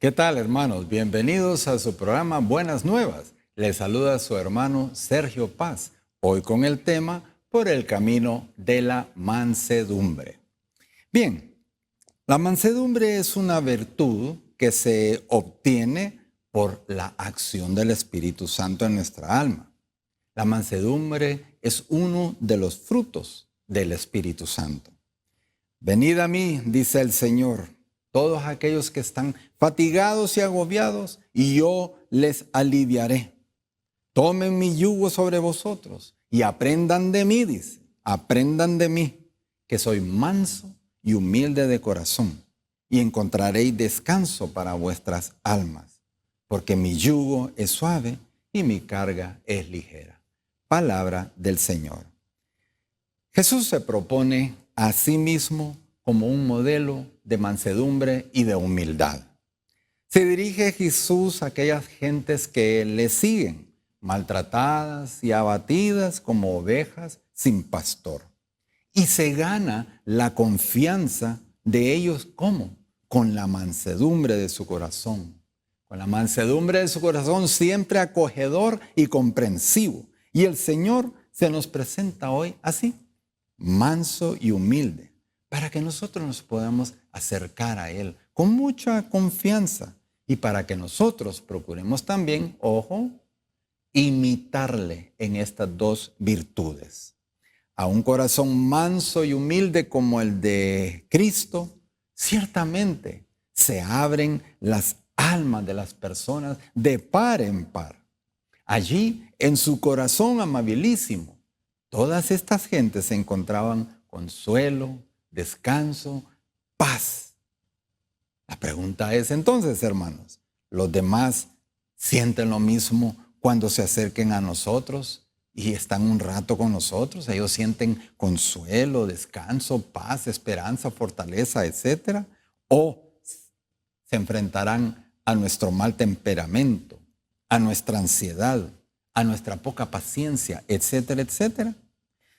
¿Qué tal, hermanos? Bienvenidos a su programa Buenas Nuevas. Les saluda su hermano Sergio Paz, hoy con el tema Por el camino de la mansedumbre. Bien, la mansedumbre es una virtud que se obtiene por la acción del Espíritu Santo en nuestra alma. La mansedumbre es uno de los frutos del Espíritu Santo. Venid a mí, dice el Señor, todos aquellos que están fatigados y agobiados, y yo les aliviaré. Tomen mi yugo sobre vosotros y aprendan de mí, dice, aprendan de mí, que soy manso y humilde de corazón, y encontraréis descanso para vuestras almas, porque mi yugo es suave y mi carga es ligera. Palabra del Señor. Jesús se propone a sí mismo como un modelo de mansedumbre y de humildad. Se dirige Jesús a aquellas gentes que le siguen, maltratadas y abatidas como ovejas sin pastor. Y se gana la confianza de ellos, ¿cómo? Con la mansedumbre de su corazón. Con la mansedumbre de su corazón siempre acogedor y comprensivo. Y el Señor se nos presenta hoy así, manso y humilde, para que nosotros nos podamos acercar a Él con mucha confianza y para que nosotros procuremos también, ojo, imitarle en estas dos virtudes. A un corazón manso y humilde como el de Cristo, ciertamente se abren las almas de las personas de par en par. Allí, en su corazón amabilísimo, todas estas gentes encontraban consuelo, descanso, paz. La pregunta es entonces, hermanos, ¿los demás sienten lo mismo cuando se acerquen a nosotros y están un rato con nosotros? ¿Ellos sienten consuelo, descanso, paz, esperanza, fortaleza, etcétera? ¿O se enfrentarán a nuestro mal temperamento, a nuestra ansiedad, a nuestra poca paciencia, etcétera, etcétera?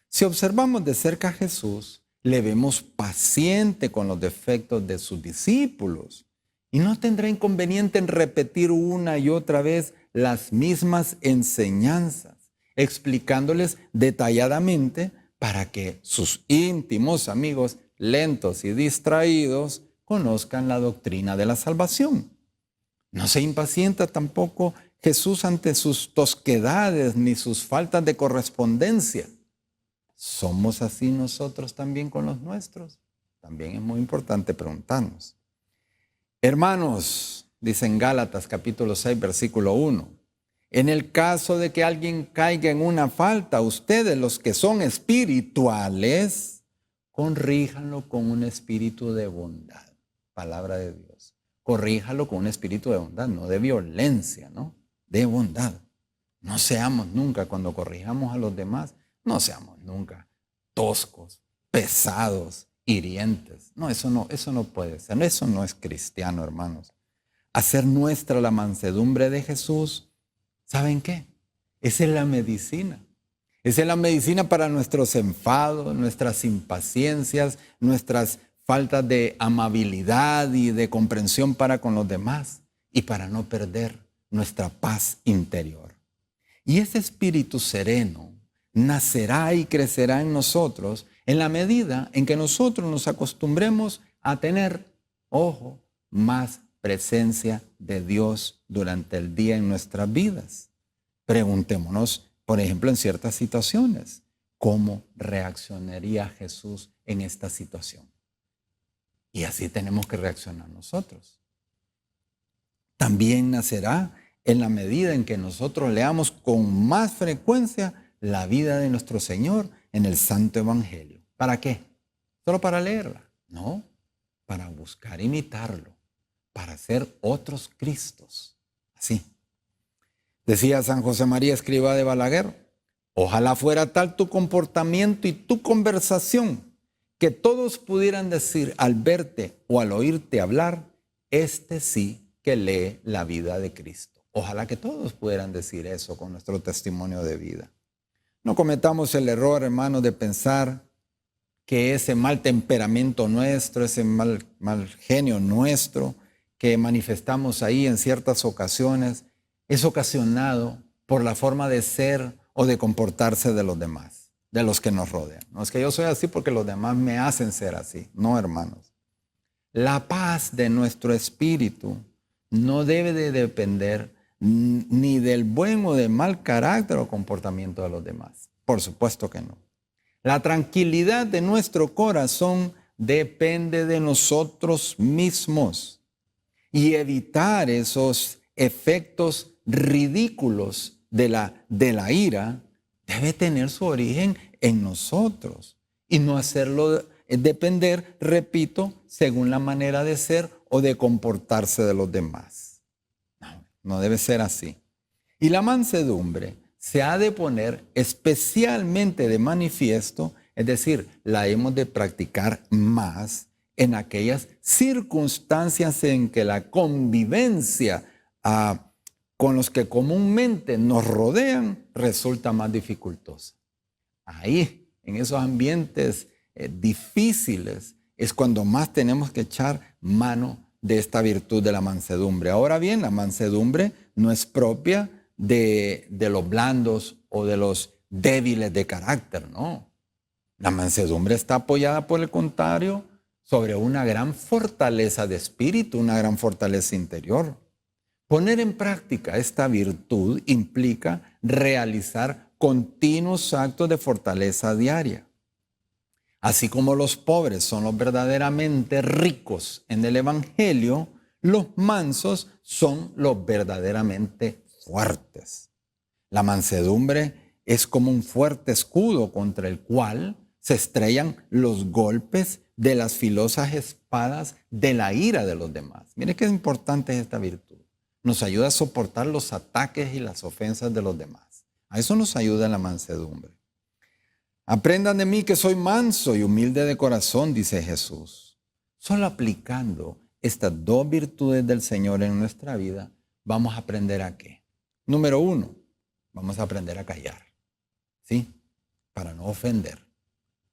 Si observamos de cerca a Jesús, le vemos paciente con los defectos de sus discípulos y no tendrá inconveniente en repetir una y otra vez las mismas enseñanzas, explicándoles detalladamente para que sus íntimos amigos, lentos y distraídos, conozcan la doctrina de la salvación. No se impacienta tampoco Jesús ante sus tosquedades ni sus faltas de correspondencia. ¿Somos así nosotros también con los nuestros? También es muy importante preguntarnos. Hermanos, dice en Gálatas capítulo 6, versículo 1, en el caso de que alguien caiga en una falta, ustedes los que son espirituales, corríjanlo con un espíritu de bondad. Palabra de Dios. Corríjalo con un espíritu de bondad, no de violencia, ¿no? De bondad. No seamos nunca, cuando corrijamos a los demás, no seamos nunca toscos, pesados, hirientes. No, eso no puede ser. Eso no es cristiano, hermanos. Hacer nuestra la mansedumbre de Jesús, ¿saben qué? Esa es la medicina. Esa es la medicina para nuestros enfados, nuestras impaciencias, nuestras faltas de amabilidad y de comprensión para con los demás y para no perder nuestra paz interior. Y ese espíritu sereno nacerá y crecerá en nosotros en la medida en que nosotros nos acostumbremos a tener, ojo, más presencia de Dios durante el día en nuestras vidas. Preguntémonos, por ejemplo, en ciertas situaciones, ¿cómo reaccionaría Jesús en esta situación? Y así tenemos que reaccionar nosotros. También nacerá en la medida en que nosotros leamos con más frecuencia la vida de nuestro Señor en el Santo Evangelio. ¿Para qué? ¿Solo para leerla? No, para buscar imitarlo, para ser otros Cristos. Así. Decía San José María Escrivá de Balaguer, ojalá fuera tal tu comportamiento y tu conversación que todos pudieran decir al verte o al oírte hablar, este sí que lee la vida de Cristo. Ojalá que todos pudieran decir eso con nuestro testimonio de vida. No cometamos el error, hermanos, de pensar que ese mal temperamento nuestro, ese mal genio nuestro, que manifestamos ahí en ciertas ocasiones es ocasionado por la forma de ser o de comportarse de los demás, de los que nos rodean. No es que yo soy así porque los demás me hacen ser así. No, hermanos. La paz de nuestro espíritu no debe de depender ni del buen o del mal carácter o comportamiento de los demás. Por supuesto que no. La tranquilidad de nuestro corazón depende de nosotros mismos. Y evitar esos efectos ridículos de la ira debe tener su origen en nosotros y no hacerlo depender, repito, según la manera de ser o de comportarse de los demás. No debe ser así. Y la mansedumbre se ha de poner especialmente de manifiesto, es decir, la hemos de practicar más en aquellas circunstancias en que la convivencia con los que comúnmente nos rodean resulta más dificultosa. Ahí, en esos ambientes difíciles, es cuando más tenemos que echar mano de esta virtud de la mansedumbre. Ahora bien, la mansedumbre no es propia de los blandos o de los débiles de carácter, no. La mansedumbre está apoyada, por el contrario, sobre una gran fortaleza de espíritu, una gran fortaleza interior. Poner en práctica esta virtud implica realizar continuos actos de fortaleza diaria. Así como los pobres son los verdaderamente ricos en el Evangelio, los mansos son los verdaderamente fuertes. La mansedumbre es como un fuerte escudo contra el cual se estrellan los golpes de las filosas espadas de la ira de los demás. Mire qué importante es esta virtud. Nos ayuda a soportar los ataques y las ofensas de los demás. A eso nos ayuda la mansedumbre. Aprendan de mí que soy manso y humilde de corazón, dice Jesús. Solo aplicando estas dos virtudes del Señor en nuestra vida, vamos a aprender a qué. Número 1, vamos a aprender a callar, ¿sí? Para no ofender,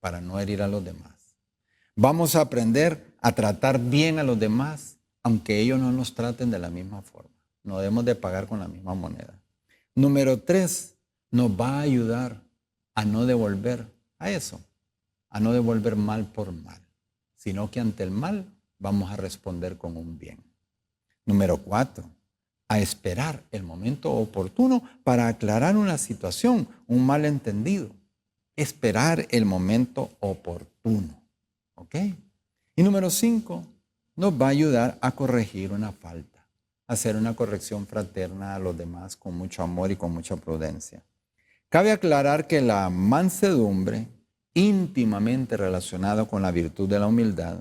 para no herir a los demás. Vamos a aprender a tratar bien a los demás, aunque ellos no nos traten de la misma forma. No debemos de pagar con la misma moneda. Número 3, nos va a ayudar a no devolver a eso, a no devolver mal por mal, sino que ante el mal vamos a responder con un bien. Número 4, a esperar el momento oportuno para aclarar una situación, un malentendido. Esperar el momento oportuno, ¿ok? Y número 5, nos va a ayudar a corregir una falta, a hacer una corrección fraterna a los demás con mucho amor y con mucha prudencia. Cabe aclarar que la mansedumbre, íntimamente relacionada con la virtud de la humildad,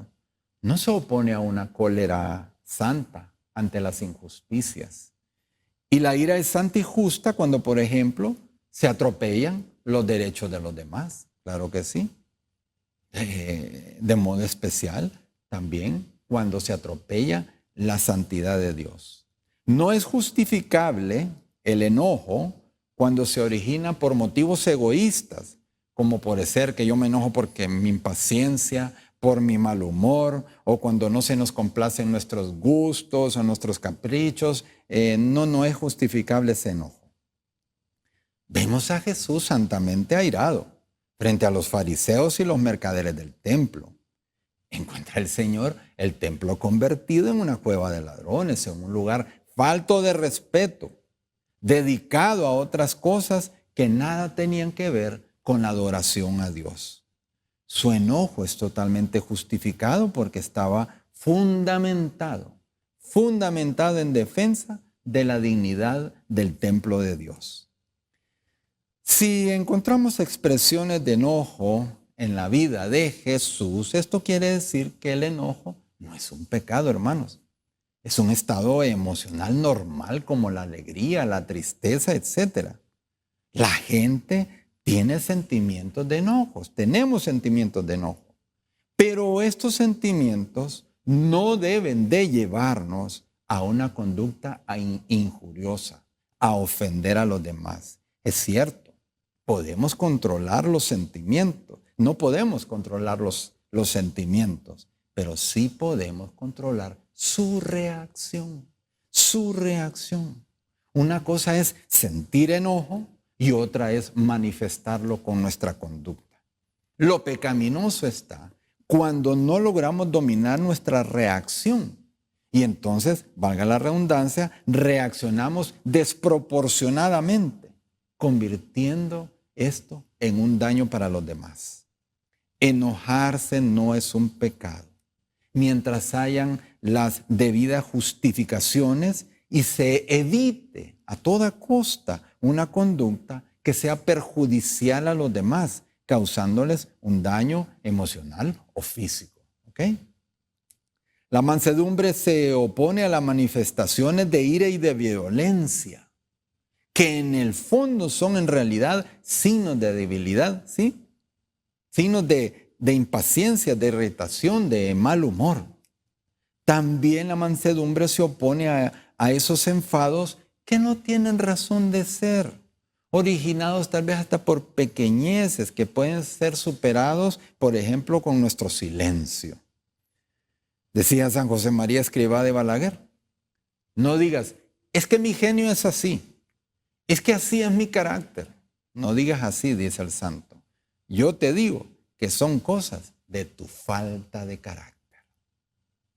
no se opone a una cólera santa ante las injusticias. Y la ira es santa y justa cuando, por ejemplo, se atropellan los derechos de los demás. Claro que sí. De modo especial, también cuando se atropella la santidad de Dios. No es justificable el enojo cuando se origina por motivos egoístas, como puede ser que yo me enojo porque mi impaciencia, por mi mal humor, o cuando no se nos complacen nuestros gustos o nuestros caprichos. No es justificable ese enojo. Vemos a Jesús santamente airado frente a los fariseos y los mercaderes del templo. Encuentra el Señor el templo convertido en una cueva de ladrones, en un lugar falto de respeto, dedicado a otras cosas que nada tenían que ver con la adoración a Dios. Su enojo es totalmente justificado porque estaba fundamentado en defensa de la dignidad del templo de Dios. Si encontramos expresiones de enojo en la vida de Jesús, esto quiere decir que el enojo no es un pecado, hermanos. Es un estado emocional normal como la alegría, la tristeza, etc. La gente tiene sentimientos de enojos, tenemos sentimientos de enojo. Pero estos sentimientos no deben de llevarnos a una conducta injuriosa, a ofender a los demás. Es cierto, podemos controlar los sentimientos, no podemos controlar los sentimientos, pero sí podemos controlar su reacción. Su reacción. Una cosa es sentir enojo y otra es manifestarlo con nuestra conducta. Lo pecaminoso está cuando no logramos dominar nuestra reacción. Y entonces, valga la redundancia, reaccionamos desproporcionadamente, convirtiendo esto en un daño para los demás. Enojarse no es un pecado, mientras hayan las debidas justificaciones y se evite a toda costa una conducta que sea perjudicial a los demás, causándoles un daño emocional o físico. ¿Ok? La mansedumbre se opone a las manifestaciones de ira y de violencia, que en el fondo son en realidad signos de debilidad, ¿sí? Signos de impaciencia, de irritación, de mal humor. También la mansedumbre se opone a esos enfados que no tienen razón de ser, originados tal vez hasta por pequeñeces que pueden ser superados, por ejemplo, con nuestro silencio. Decía San José María Escrivá de Balaguer, no digas, es que mi genio es así, es que así es mi carácter. No digas así, dice el santo. Yo te digo que son cosas de tu falta de carácter.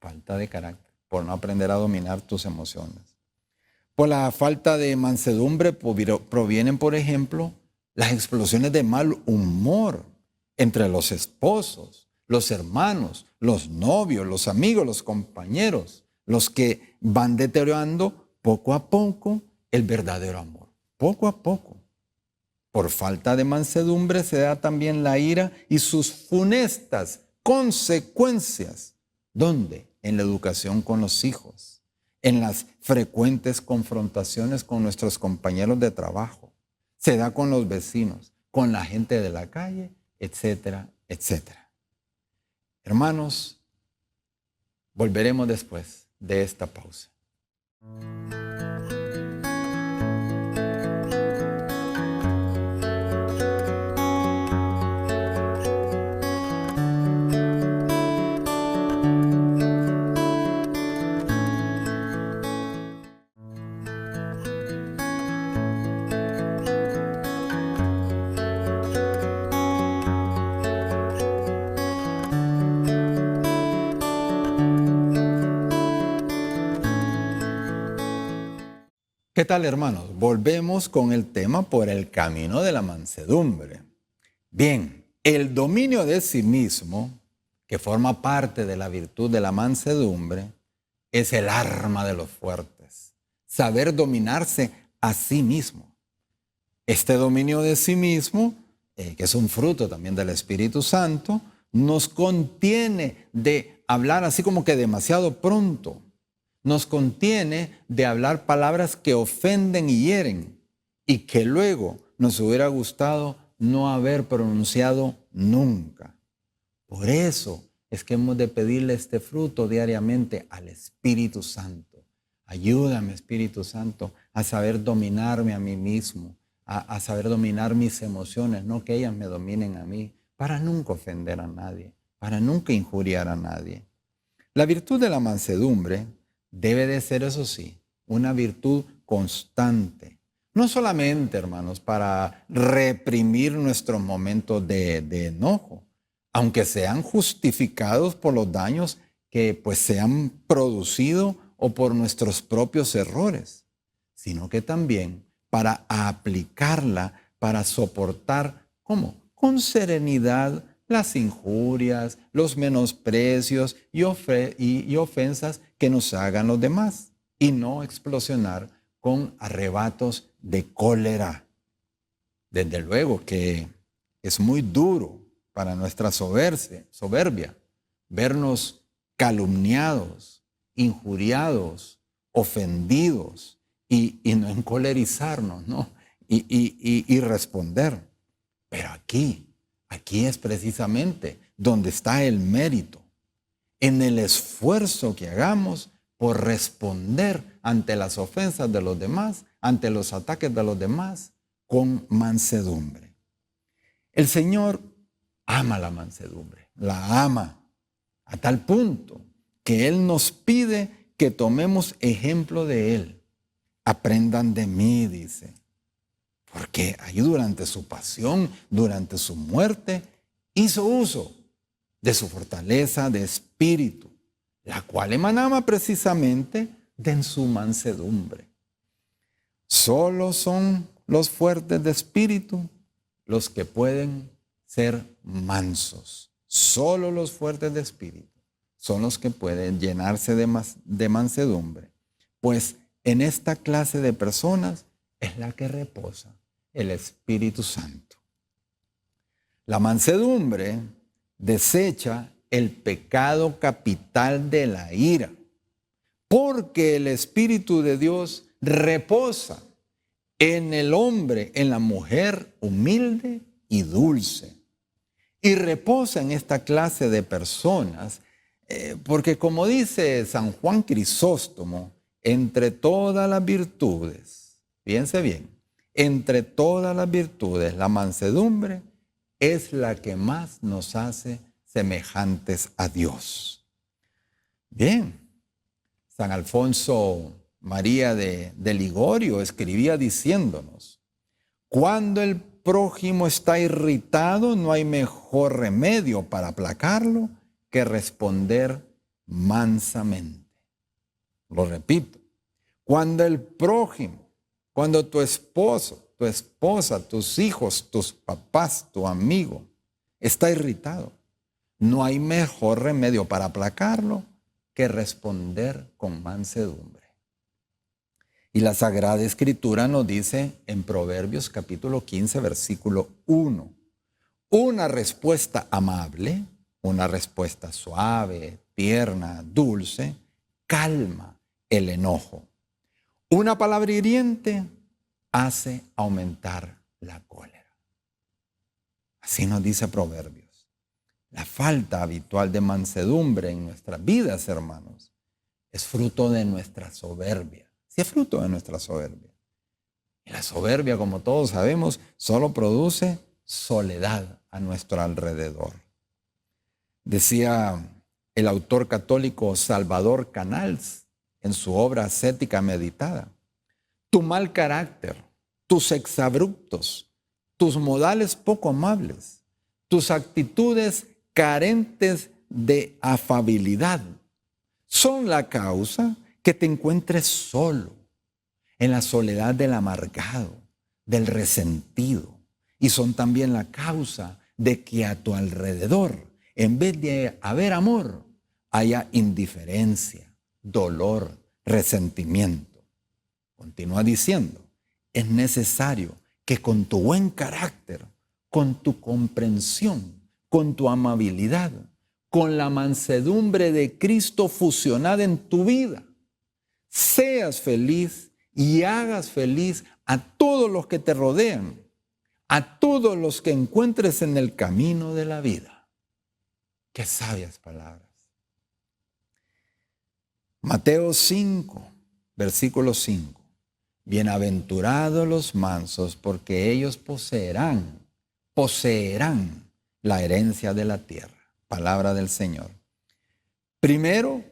Falta de carácter, por no aprender a dominar tus emociones. Por la falta de mansedumbre provienen, por ejemplo, las explosiones de mal humor entre los esposos, los hermanos, los novios, los amigos, los compañeros, los que van deteriorando poco a poco el verdadero amor. Poco a poco. Por falta de mansedumbre se da también la ira y sus funestas consecuencias. ¿Dónde? En la educación con los hijos, en las frecuentes confrontaciones con nuestros compañeros de trabajo. Se da con los vecinos, con la gente de la calle, etcétera, etcétera. Hermanos, volveremos después de esta pausa. ¿Qué tal, hermanos? Volvemos con el tema por el camino de la mansedumbre. Bien, el dominio de sí mismo, que forma parte de la virtud de la mansedumbre, es el arma de los fuertes. Saber dominarse a sí mismo. Este dominio de sí mismo, que es un fruto también del Espíritu Santo, nos contiene de hablar así como que demasiado pronto. Nos contiene de hablar palabras que ofenden y hieren y que luego nos hubiera gustado no haber pronunciado nunca. Por eso es que hemos de pedirle este fruto diariamente al Espíritu Santo. Ayúdame, Espíritu Santo, a saber dominarme a mí mismo, a saber dominar mis emociones, no que ellas me dominen a mí, para nunca ofender a nadie, para nunca injuriar a nadie. La virtud de la mansedumbre debe de ser, eso sí, una virtud constante. No solamente, hermanos, para reprimir nuestros momentos de enojo, aunque sean justificados por los daños que pues se han producido o por nuestros propios errores, sino que también para aplicarla, para soportar, ¿cómo? Con serenidad las injurias, los menosprecios y ofensas que nos hagan los demás y no explosionar con arrebatos de cólera. Desde luego que es muy duro para nuestra soberbia vernos calumniados, injuriados, ofendidos y no encolerizarnos, ¿no? Y responder. Pero aquí es precisamente donde está el mérito, en el esfuerzo que hagamos por responder ante las ofensas de los demás, ante los ataques de los demás, con mansedumbre. El Señor ama la mansedumbre, la ama a tal punto que Él nos pide que tomemos ejemplo de Él. Aprendan de mí, dice. Porque ahí durante su pasión, durante su muerte, hizo uso de su fortaleza de espíritu, la cual emanaba precisamente de su mansedumbre. Solo son los fuertes de espíritu los que pueden ser mansos. Solo los fuertes de espíritu son los que pueden llenarse de mansedumbre. Pues en esta clase de personas es la que reposa el Espíritu Santo. La mansedumbre desecha el pecado capital de la ira, porque el Espíritu de Dios reposa en el hombre, en la mujer humilde y dulce. Y reposa en esta clase de personas, porque como dice San Juan Crisóstomo, entre todas las virtudes, fíjense bien, entre todas las virtudes, la mansedumbre es la que más nos hace semejantes a Dios. Bien, San Alfonso María de Ligorio escribía diciéndonos: cuando el prójimo está irritado, no hay mejor remedio para aplacarlo que responder mansamente. Lo repito, cuando el prójimo, cuando tu esposo, tu esposa, tus hijos, tus papás, tu amigo está irritado, no hay mejor remedio para aplacarlo que responder con mansedumbre. Y la Sagrada Escritura nos dice en Proverbios capítulo 15, versículo 1, una respuesta amable, una respuesta suave, tierna, dulce, calma el enojo. Una palabra hiriente hace aumentar la cólera. Así nos dice Proverbios. La falta habitual de mansedumbre en nuestras vidas, hermanos, es fruto de nuestra soberbia. Sí, es fruto de nuestra soberbia. Y la soberbia, como todos sabemos, solo produce soledad a nuestro alrededor. Decía el autor católico Salvador Canals en su obra Ascética Meditada: tu mal carácter, tus exabruptos, tus modales poco amables, tus actitudes carentes de afabilidad son la causa que te encuentres solo, en la soledad del amargado, del resentido, y son también la causa de que a tu alrededor, en vez de haber amor, haya indiferencia, dolor, resentimiento. Continúa diciendo: es necesario que con tu buen carácter, con tu comprensión, con tu amabilidad, con la mansedumbre de Cristo fusionada en tu vida, seas feliz y hagas feliz a todos los que te rodean, a todos los que encuentres en el camino de la vida. Qué sabias palabras. Mateo 5, versículo 5. Bienaventurados los mansos, porque ellos poseerán la herencia de la tierra. Palabra del Señor. Primero,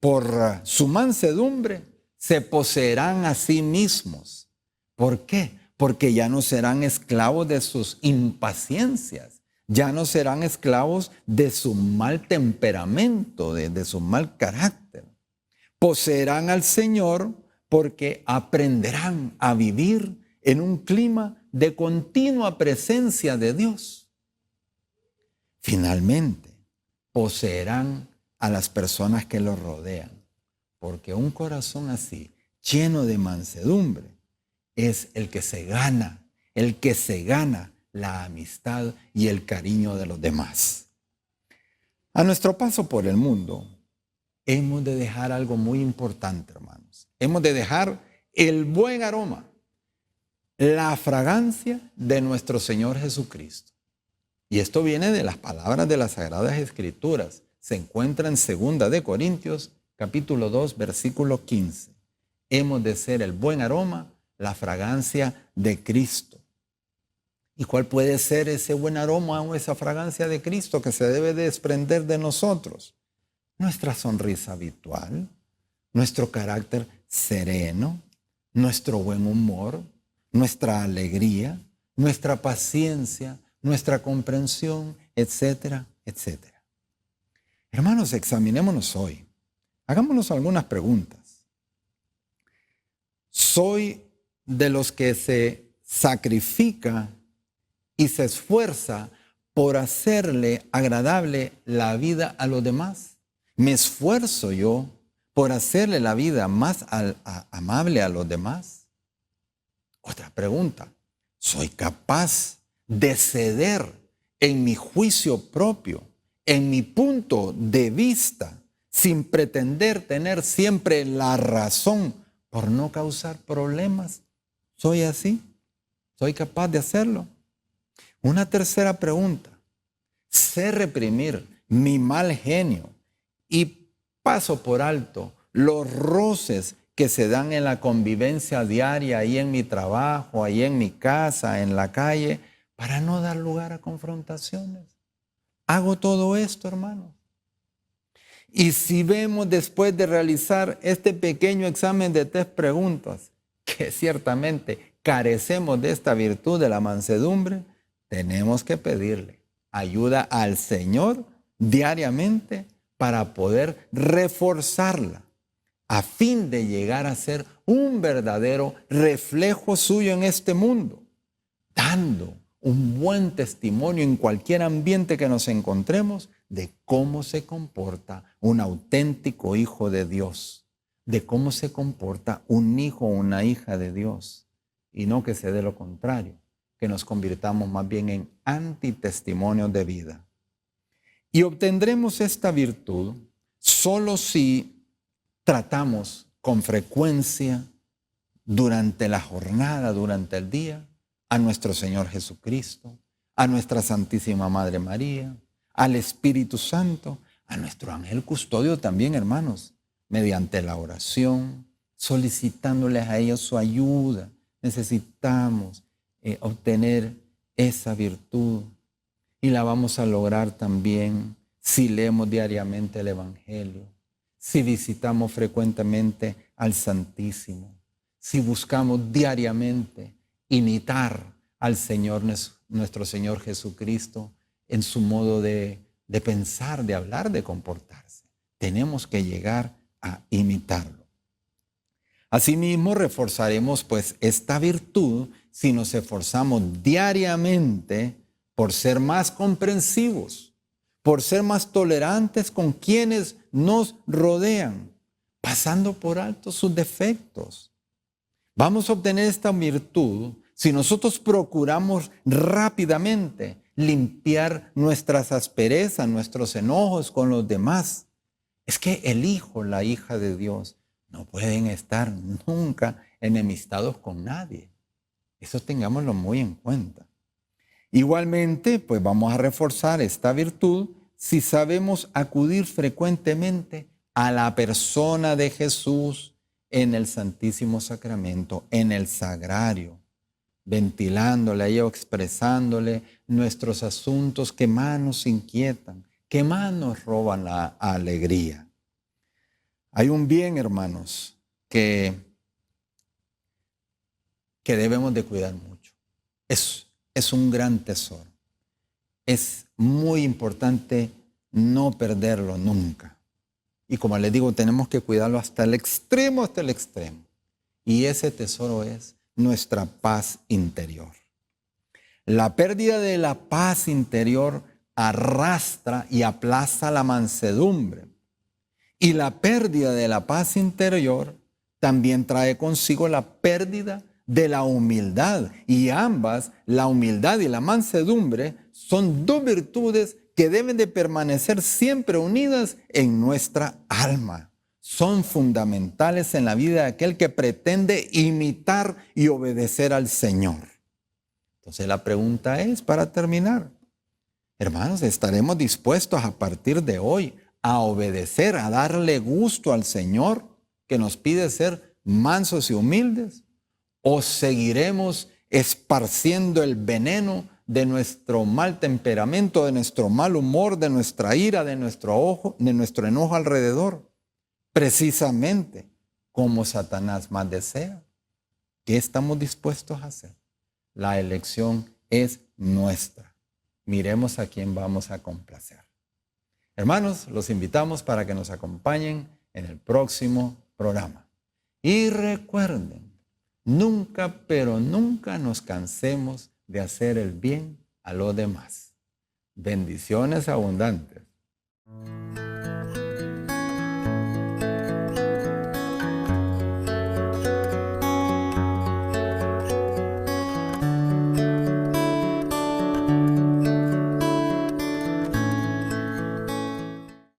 por su mansedumbre, se poseerán a sí mismos. ¿Por qué? Porque ya no serán esclavos de sus impaciencias, ya no serán esclavos de su mal temperamento, de su mal carácter. Poseerán al Señor porque aprenderán a vivir en un clima de continua presencia de Dios. Finalmente, poseerán a las personas que los rodean, porque un corazón así, lleno de mansedumbre, es el que se gana la amistad y el cariño de los demás. A nuestro paso por el mundo, hemos de dejar algo muy importante, hermanos. Hemos de dejar el buen aroma, la fragancia de nuestro Señor Jesucristo. Y esto viene de las palabras de las Sagradas Escrituras. Se encuentra en 2 de Corintios, capítulo 2, versículo 15. Hemos de ser el buen aroma, la fragancia de Cristo. ¿Y cuál puede ser ese buen aroma o esa fragancia de Cristo que se debe desprender de nosotros? nuestra sonrisa habitual, nuestro carácter sereno, nuestro buen humor, nuestra alegría, nuestra paciencia, nuestra comprensión, etcétera, etcétera. Hermanos, examinémonos hoy. Hagámonos algunas preguntas. ¿Soy de los que se sacrifica y se esfuerza por hacerle agradable la vida a los demás? ¿Me esfuerzo yo por hacerle la vida más amable a los demás? Otra pregunta. ¿Soy capaz de ceder en mi juicio propio, en mi punto de vista, sin pretender tener siempre la razón por no causar problemas? ¿Soy así? ¿Soy capaz de hacerlo? Una tercera pregunta. ¿Sé reprimir mi mal genio y paso por alto los roces que se dan en la convivencia diaria, ahí en mi trabajo, ahí en mi casa, en la calle, para no dar lugar a confrontaciones? ¿Hago todo esto, hermanos? Y si vemos después de realizar este pequeño examen de 3 preguntas, que ciertamente carecemos de esta virtud de la mansedumbre, tenemos que pedirle ayuda al Señor diariamente para poder reforzarla, a fin de llegar a ser un verdadero reflejo suyo en este mundo, dando un buen testimonio en cualquier ambiente que nos encontremos de cómo se comporta un auténtico hijo de Dios, de cómo se comporta un hijo o una hija de Dios, y no que se dé lo contrario, que nos convirtamos más bien en antitestimonios de vida. Y obtendremos esta virtud solo si tratamos con frecuencia durante la jornada, durante el día, a nuestro Señor Jesucristo, a nuestra Santísima Madre María, al Espíritu Santo, a nuestro ángel custodio también, hermanos, mediante la oración, solicitándoles a ellos su ayuda. Necesitamos obtener esa virtud y la vamos a lograr también si leemos diariamente el Evangelio, si visitamos frecuentemente al Santísimo, si buscamos diariamente imitar al Señor, nuestro Señor Jesucristo, en su modo de pensar, de hablar, de comportarse. Tenemos que llegar a imitarlo. Asimismo, reforzaremos pues esta virtud si nos esforzamos diariamente por ser más comprensivos, por ser más tolerantes con quienes nos rodean, pasando por alto sus defectos. Vamos a obtener esta virtud si nosotros procuramos rápidamente limpiar nuestras asperezas, nuestros enojos con los demás. Es que el hijo, la hija de Dios, no pueden estar nunca enemistados con nadie. Eso tengámoslo muy en cuenta. Igualmente, pues vamos a reforzar esta virtud si sabemos acudir frecuentemente a la persona de Jesús en el Santísimo Sacramento, en el Sagrario, ventilándole o expresándole nuestros asuntos que más nos inquietan, que más nos roban la alegría. Hay un bien, hermanos, que debemos de cuidar mucho. Es un gran tesoro. Es muy importante no perderlo nunca. Y como les digo, tenemos que cuidarlo hasta el extremo, hasta el extremo. Y ese tesoro es nuestra paz interior. La pérdida de la paz interior arrastra y aplaza la mansedumbre. Y la pérdida de la paz interior también trae consigo la pérdida de la humildad. Y ambas, la humildad y la mansedumbre, son dos virtudes que deben de permanecer siempre unidas en nuestra alma. Son fundamentales en la vida de aquel que pretende imitar y obedecer al Señor. Entonces la pregunta es, para terminar, hermanos, ¿estaremos dispuestos a partir de hoy a obedecer, a darle gusto al Señor que nos pide ser mansos y humildes? ¿O seguiremos esparciendo el veneno de nuestro mal temperamento, de nuestro mal humor, de nuestra ira, de nuestro enojo alrededor. Precisamente como Satanás más desea. ¿Qué estamos dispuestos a hacer? La elección es nuestra. Miremos a quién vamos a complacer. Hermanos, los invitamos para que nos acompañen en el próximo programa. Y recuerden, nunca, pero nunca nos cansemos de hacer el bien a los demás. Bendiciones abundantes.